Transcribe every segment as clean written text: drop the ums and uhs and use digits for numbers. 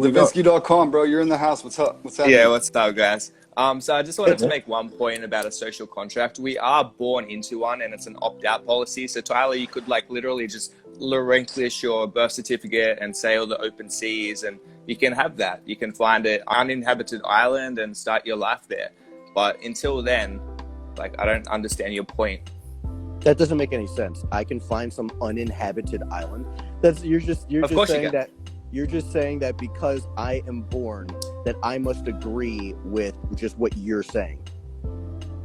Davinsky.com, bro. You're in the house. What's up? What's happening? Yeah, what's up, guys? So I just wanted to make one point about a social contract. We are born into one, and it's an opt-out policy. So Tyler, you could literally just relinquish your birth certificate and sail the open seas, and you can have that. You can find an uninhabited island and start your life there. But until then, I don't understand your point. That doesn't make any sense. I can find some uninhabited island. You're just saying that because I am born, that I must agree with just what you're saying.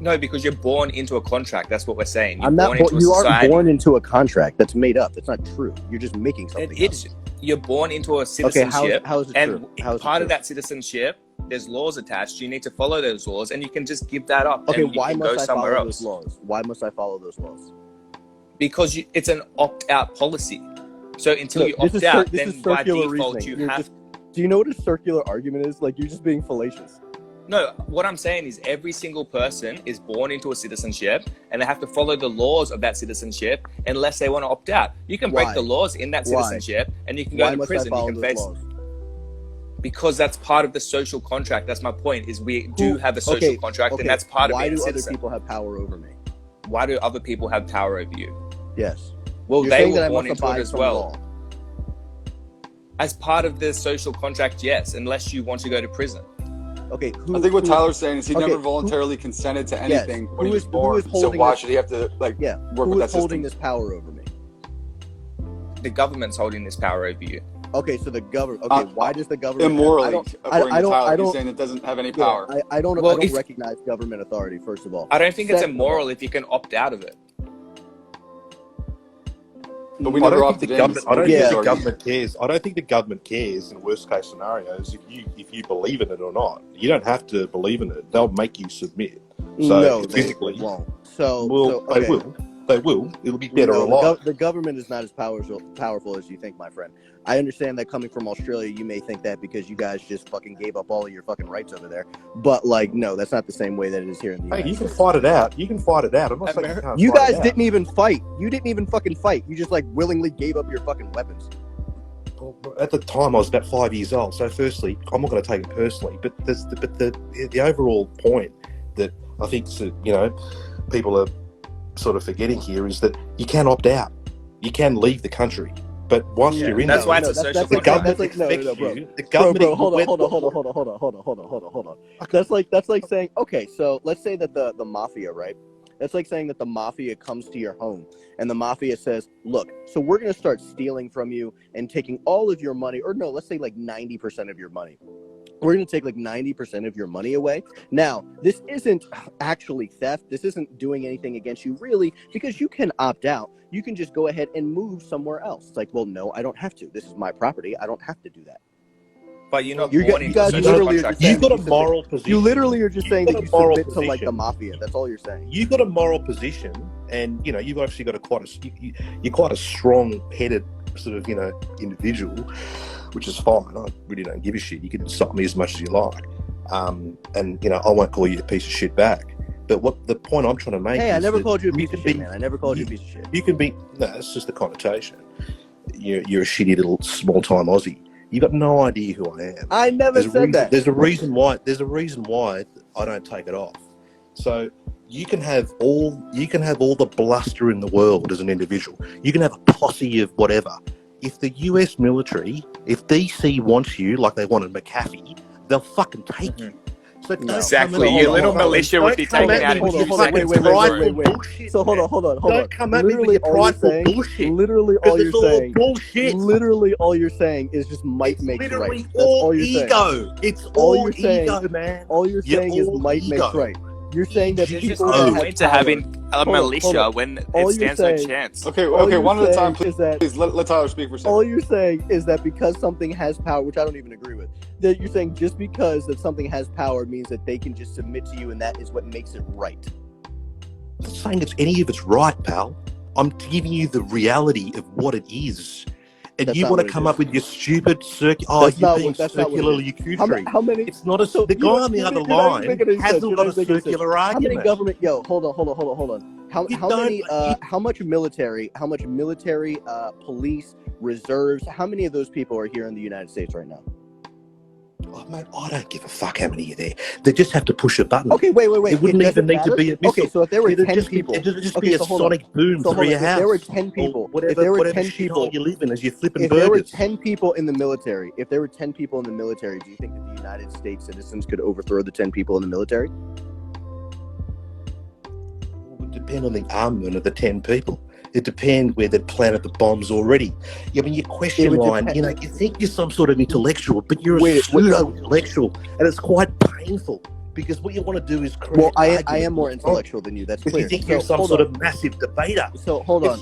No, because you're born into a contract. That's what we're saying. You aren't born into a contract. That's made up. That's not true. You're just making something up. You're born into a citizenship. Okay, how is it true? Part of that citizenship, there's laws attached. You need to follow those laws, and you can just give that up. Okay, and why can must go I somewhere follow else. those laws? Why must I follow those laws? Because it's an opt-out policy. So until you opt out, then by default you have. Do you know what a circular argument is? You're just being fallacious. No, what I'm saying is every single person is born into a citizenship, and they have to follow the laws of that citizenship unless they want to opt out. You can break the laws in that citizenship, and you can go to prison. You can face. Because that's part of the social contract. That's my point. Is we do have a social contract, and that's part of being a citizen. Why do other people have power over me? Why do other people have power over you? Yes. Well, they were born into it as well. As part of the social contract, yes, unless you want to go to prison. Okay. I think what Tyler's saying is he never voluntarily consented to anything when he was born. So why should he have to work with that system? Who is holding this power over me? The government's holding this power over you. Okay, so the government. Okay, why does the government? Immorally, according to Tyler, he's saying it doesn't have any power. I don't recognize government authority. First of all, I don't think it's immoral if you can opt out of it. But we never opted in. I don't think the government cares. I don't think the government cares in worst case scenarios if you believe in it or not. You don't have to believe in it. They'll make you submit. So no, physically, they won't. They will. They will. It'll be dead or alive. The government is not as powerful as you think, my friend. I understand that coming from Australia, you may think that because you guys just fucking gave up all of your fucking rights over there. But no, that's not the same way that it is here in the United States. You can fight it out. You can fight it out. I'm not saying you can't. You guys didn't even fight. You didn't even fucking fight. You just willingly gave up your fucking weapons. At the time, I was about 5 years old. So, firstly, I'm not going to take it personally, but the overall point that I think people are sort of forgetting here is that you can opt out. You can leave the country, but once you're in, that's why it's a social contract. The government expects you. The government. Hold on. That's like saying, okay, so let's say that the mafia, right? That's like saying that the mafia comes to your home and the mafia says, look, so we're going to start stealing from you and taking all of your money, or no, let's say 90% of your money. We're going to take 90% of your money away. Now, this isn't actually theft. This isn't doing anything against you, really, because you can opt out. You can just go ahead and move somewhere else. It's like, well, no, I don't have to. This is my property. I don't have to do that. But you're not you guys literally are just saying, you've got a moral position. You literally are just saying that you submit to the mafia. That's all you're saying. You've got a moral position, and you've actually got you're quite a strong-headed sort of individual, which is fine. I really don't give a shit. You can insult me as much as you like, and I won't call you a piece of shit back. But what the point I'm trying to make is, I never called you a piece of shit, man. I never called you a piece of shit. You can be it's just the connotation. You're a shitty little small-time Aussie. You got no idea who I am. I never said that. There's a reason why I don't take it off. So you can have all the bluster in the world as an individual. You can have a posse of whatever. If the US military, if DC wants you like they wanted McAfee, they'll fucking take you. So exactly, your little militia would be taken out of you. Wait. So hold on. Don't come at me with your prideful bullshit. Literally all you're saying. Bullshit. Literally all you're saying is just might makes right. That's all you're saying. It's all ego, man. All you're saying is might makes right. You're saying that people no point to having a militia when it stands no chance. Okay, one at a time, please. Please let Tyler speak for a second. All you're saying is that because something has power, which I don't even agree with, that you're saying just because that something has power means that they can just submit to you, and that is what makes it right. I'm not saying any of it's right, pal. I'm giving you the reality of what it is. And that's you want to come up with your stupid you're being circularly accusatory. How many? It's not the guy on the other line hasn't got a circular argument. How many government? Hold on. How much military, police, reserves? How many of those people are here in the United States right now? Oh, mate, I don't give a fuck how many are there. They just have to push a button. Okay, wait. It wouldn't even need to be a missile. Okay, so if there were 10 people... It'd just be a sonic boom through your house. If there were 10 people... Whatever shithole you live in as you're flipping If burgers. there were 10 people in the military, do you think that the United States citizens could overthrow the 10 people in the military? It would depend on the armament of the 10 people. It depends where they'd planted the bombs already. I mean, your question line, you think you're some sort of intellectual, but you're a pseudo-intellectual, and it's quite painful, because what you want to do is create... Well, I am more intellectual than you, that's clear. You think you're some sort of massive debater. So, hold on,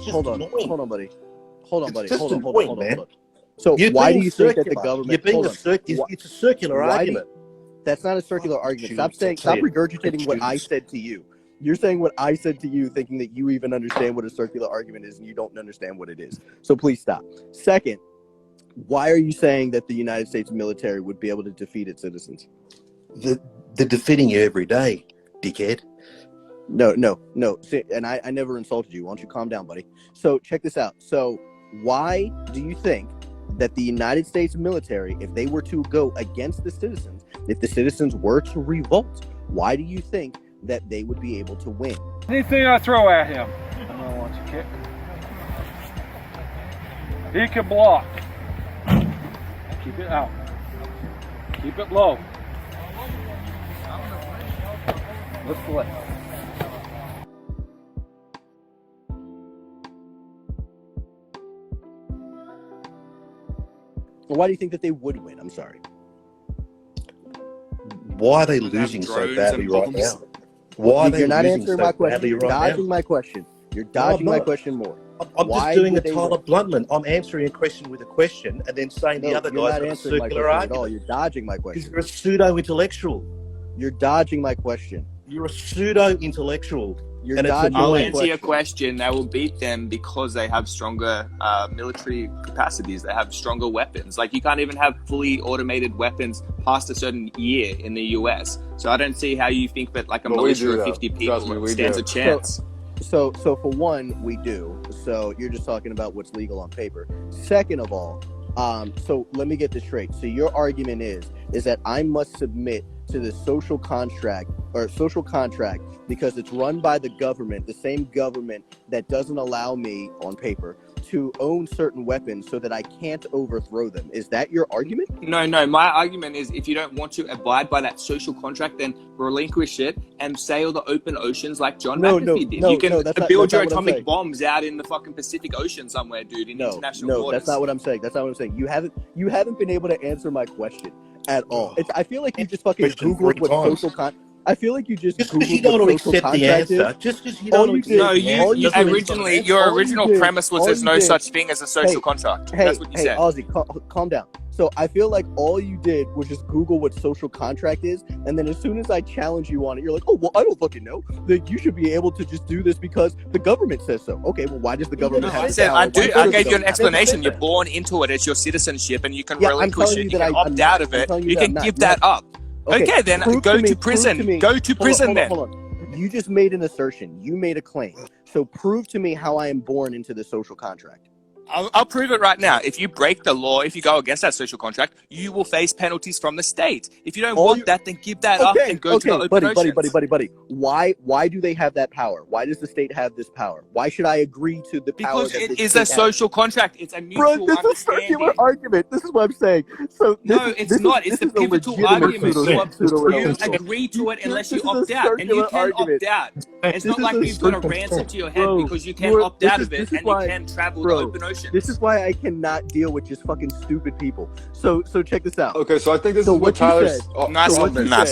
buddy. Hold on. So, why do you think that the government... It's a circular argument. That's not a circular argument. Stop regurgitating what I said to you. You're saying what I said to you, thinking that you even understand what a circular argument is, and you don't understand what it is. So please stop. Second, why are you saying that the United States military would be able to defeat its citizens? They're defeating you every day, dickhead. No. See, and I never insulted you. Why don't you calm down, buddy? So check this out. So why do you think that the United States military, if they were to go against the citizens, if the citizens were to revolt, why do you think that they would be able to win? Anything I throw at him, I don't want to kick. He can block. Keep it out. Keep it low. Let's play. Why do you think that they would win? I'm sorry. Why are they losing so badly right now? Why are they You're not losing answering so my question. badly You're right dodging now? my question. You're dodging my question more. I'm just doing a Tyler Bluntman. I'm answering a question with a question and then saying the other guy's got a circular argument. You're dodging my question. Because you're a pseudo-intellectual. You're dodging my question. You're a pseudo-intellectual. You're dodging I'll my answer your question. They will beat them because they have stronger military capacities. They have stronger weapons. Like, you can't even have fully automated weapons past a certain year in the US. So I don't see how you think that like a militia of 50 people stands a chance. So for one, we do. So you're just talking about what's legal on paper. Second of all, so let me get this straight. So your argument is that I must submit to the social contract because it's run by the government, the same government that doesn't allow me on paper to own certain weapons so that I can't overthrow them. Is that your argument? No. My argument is if you don't want to abide by that social contract, then relinquish it and sail the open oceans like John McAfee did. You can build your atomic bombs out in the fucking Pacific Ocean somewhere, dude, in international waters. That's not what I'm saying. You haven't been able to answer my question at all. I feel like you just fucking Googled what social contract. I feel like you just because you don't accept the answer. Just because you don't accept the answer. Your original premise was there's no such thing as a social contract. That's what you said. Ozzy, calm down. So I feel like all you did was just Google what social contract is, and then as soon as I challenge you on it, you're like, oh, well, I don't fucking know. That you should be able to just do this because the government says so. Okay, well, why does the government have it? I gave you an explanation. You're born into it. It's your citizenship, and you can relinquish it. You can opt out of it. You can give that up. Okay, then go to prison. Go to prison then. Hold on. You just made an assertion. You made a claim. So prove to me how I am born into the social contract. I'll prove it right now. If you break the law, if you go against that social contract, you will face penalties from the state. If you don't want that, then give that up and go to the open oceans. Buddy. Why do they have that power? Why does the state have this power? Why should I agree to the power? Because it is a social contract. It's a mutual understanding. This is a circular argument. This is what I'm saying. So no, it's not. It's the pivotal argument. You agree to it unless you opt out, and you can opt out. It's not like you've got a ransom to your head because you can opt out of it and you can travel the open ocean. This is why I cannot deal with just fucking stupid people. So check this out. Okay, so I think this is what Tyler's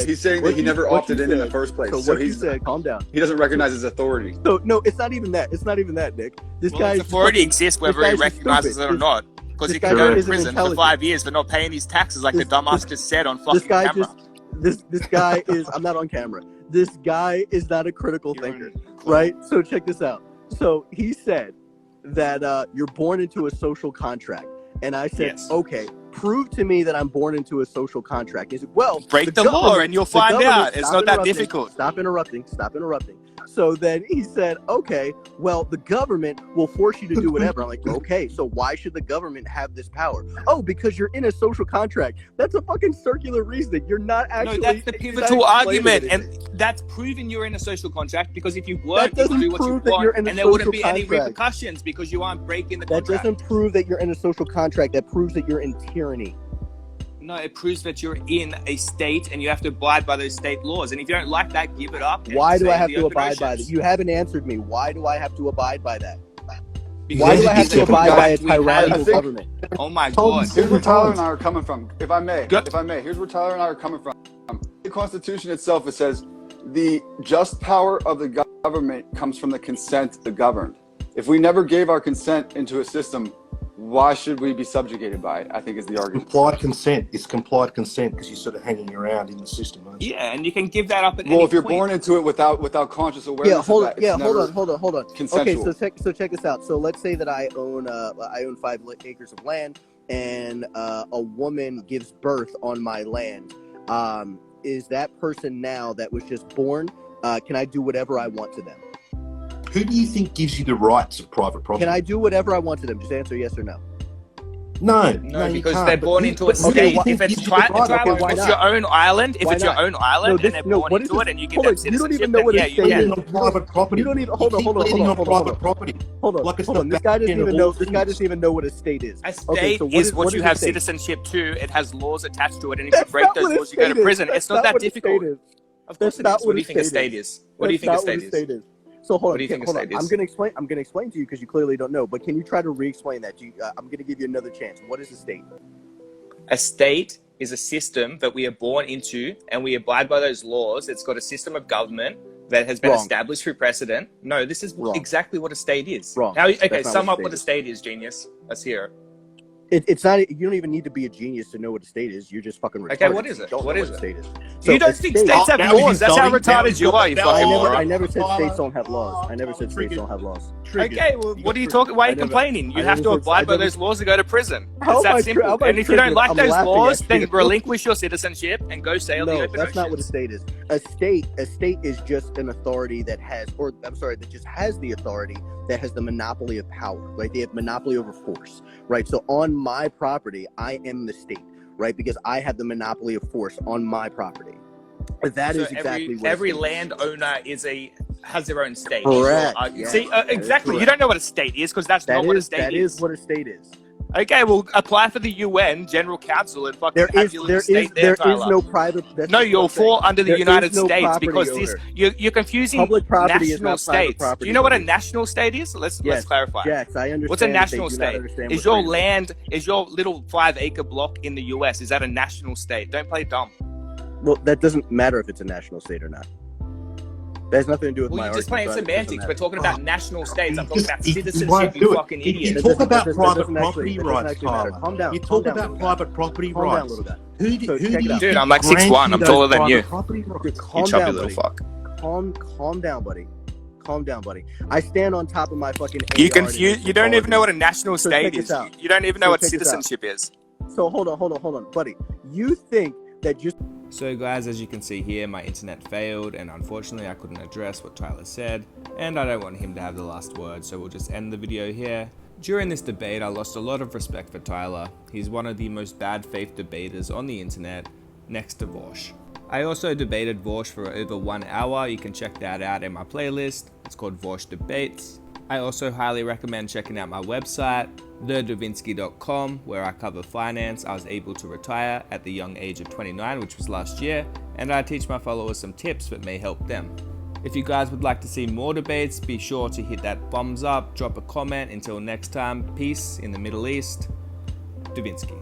He's saying that he never opted in the first place. So he said, calm down. He doesn't recognize his authority. So no, it's not even that. It's not even that, Nick. This guy's authority exists whether he recognizes it or not. Because he can go to prison for 5 years for not paying his taxes, like the dumbass just said on fucking camera. This guy is. I'm not on camera. This guy is not a critical thinker, right? So check this out. So he said that you're born into a social contract. And I said, okay, prove to me that I'm born into a social contract. He said, well, break the law and you'll find out. It's not that difficult. Stop interrupting. So then he said, okay, well, the government will force you to do whatever. I'm like, okay, so why should the government have this power? Oh, because you're in a social contract. That's a fucking circular reasoning. You're not actually... No, that's the pivotal argument. And that's proving you're in a social contract, because if you weren't, you could do what you want, and there wouldn't be any repercussions because you aren't breaking the contract. That doesn't prove that you're in a social contract. That proves that you're in tyranny. No, it proves that you're in a state and you have to abide by those state laws. And if you don't like that, give it up. Why do I have to abide by that? You haven't answered me. Why do I have to abide by that? Why do I have to abide by a tyrannical government? Oh my God. Here's where Tyler and I are coming from. If I may, here's where Tyler and I are coming from. The Constitution itself, it says, the just power of the government comes from the consent of the governed. If we never gave our consent into a system, why should we be subjugated by it? I think is the argument. Complied consent. It's complied consent because you're sort of hanging around in the system, aren't you? Yeah, and you can give that up at any if you're point. born into it without conscious awareness. Hold on. Consensual. Okay, so check this out. So let's say that I own 5 acres of land, and a woman gives birth on my land. Is that person now that was just born? Can I do whatever I want to them? Who do you think gives you the rights of private property? Can I do whatever I want to them? Just answer yes or no. No, because they're born into a state. If it's your own island, and they're born into it, and you give them citizenship, you don't even know what a state is. On private property. You don't even hold on. Private property. Hold on. This guy doesn't even know. This guy doesn't even know what a state is. A state is what you have citizenship to. It has laws attached to it, and if you break those laws, you go to prison. It's not that difficult. Of course it is. What do you think a state is? What do you think a state is? So hold on. I'm gonna explain to you because you clearly don't know. But can you try to re-explain that? I'm gonna give you another chance. What is a state? A state is a system that we are born into, and we abide by those laws. It's got a system of government that has been established through precedent. No, this is exactly what a state is. Wrong. Sum up what a state is, genius. Let's hear it. It's not. You don't even need to be a genius to know what a state is. You're just fucking retarded. Okay, what is it? What is it? State is. So you don't think states have laws? That's how retarded you are. I never said states don't have laws. I never said states don't have laws. Okay, well, what are you talking? Why are you complaining? You have to abide by those laws to go to prison. It's that simple. And if you don't like those laws, then relinquish your citizenship and go sail the open oceans. That's not what a state is. A state is just an authority that just has the authority that has the monopoly of power. Right? They have monopoly over force. Right? So on my property, I am the state. Right? Because I have the monopoly of force on my property. But that is exactly what every landowner has their own state. Correct. See, exactly. You don't know what a state is because that's not what a state is. That is what a state is. Okay, well, apply for the UN General Council and fucking have your little state there, Tyler. There is no private... No, you'll fall under the United States because you're confusing public property national states. Do you know what a national state is? Let's clarify. Yes, I understand. What's a national state? Is your little 5-acre block in the US, is that a national state? Don't play dumb. Well, that doesn't matter if it's a national state or not. That has nothing to do with my argument. You're just playing semantics. We're talking about national states. I'm talking about citizenship, you fucking idiot. You talk about private property rights, Tyler. Calm down. You talk about private property rights. Dude, I'm like 6'1". I'm taller than you. You chubby little fuck. Calm down, buddy. Calm down, buddy. I stand on top of my fucking... You don't even know what a national state is. You don't even know what citizenship is. So hold on, buddy. You think that just... So guys, as you can see here, my internet failed and unfortunately I couldn't address what Tyler said, and I don't want him to have the last word, so we'll just end the video here. During this debate, I lost a lot of respect for Tyler. He's one of the most bad faith debaters on the internet, next to Vosh. I also debated Vosh for over 1 hour. You can check that out in my playlist. It's called Vosh Debates. I also highly recommend checking out my website, thedavinsky.com, where I cover finance. I was able to retire at the young age of 29, which was last year, and I teach my followers some tips that may help them. If you guys would like to see more debates, be sure to hit that thumbs up, drop a comment. Until next time, peace in the Middle East. Davinsky.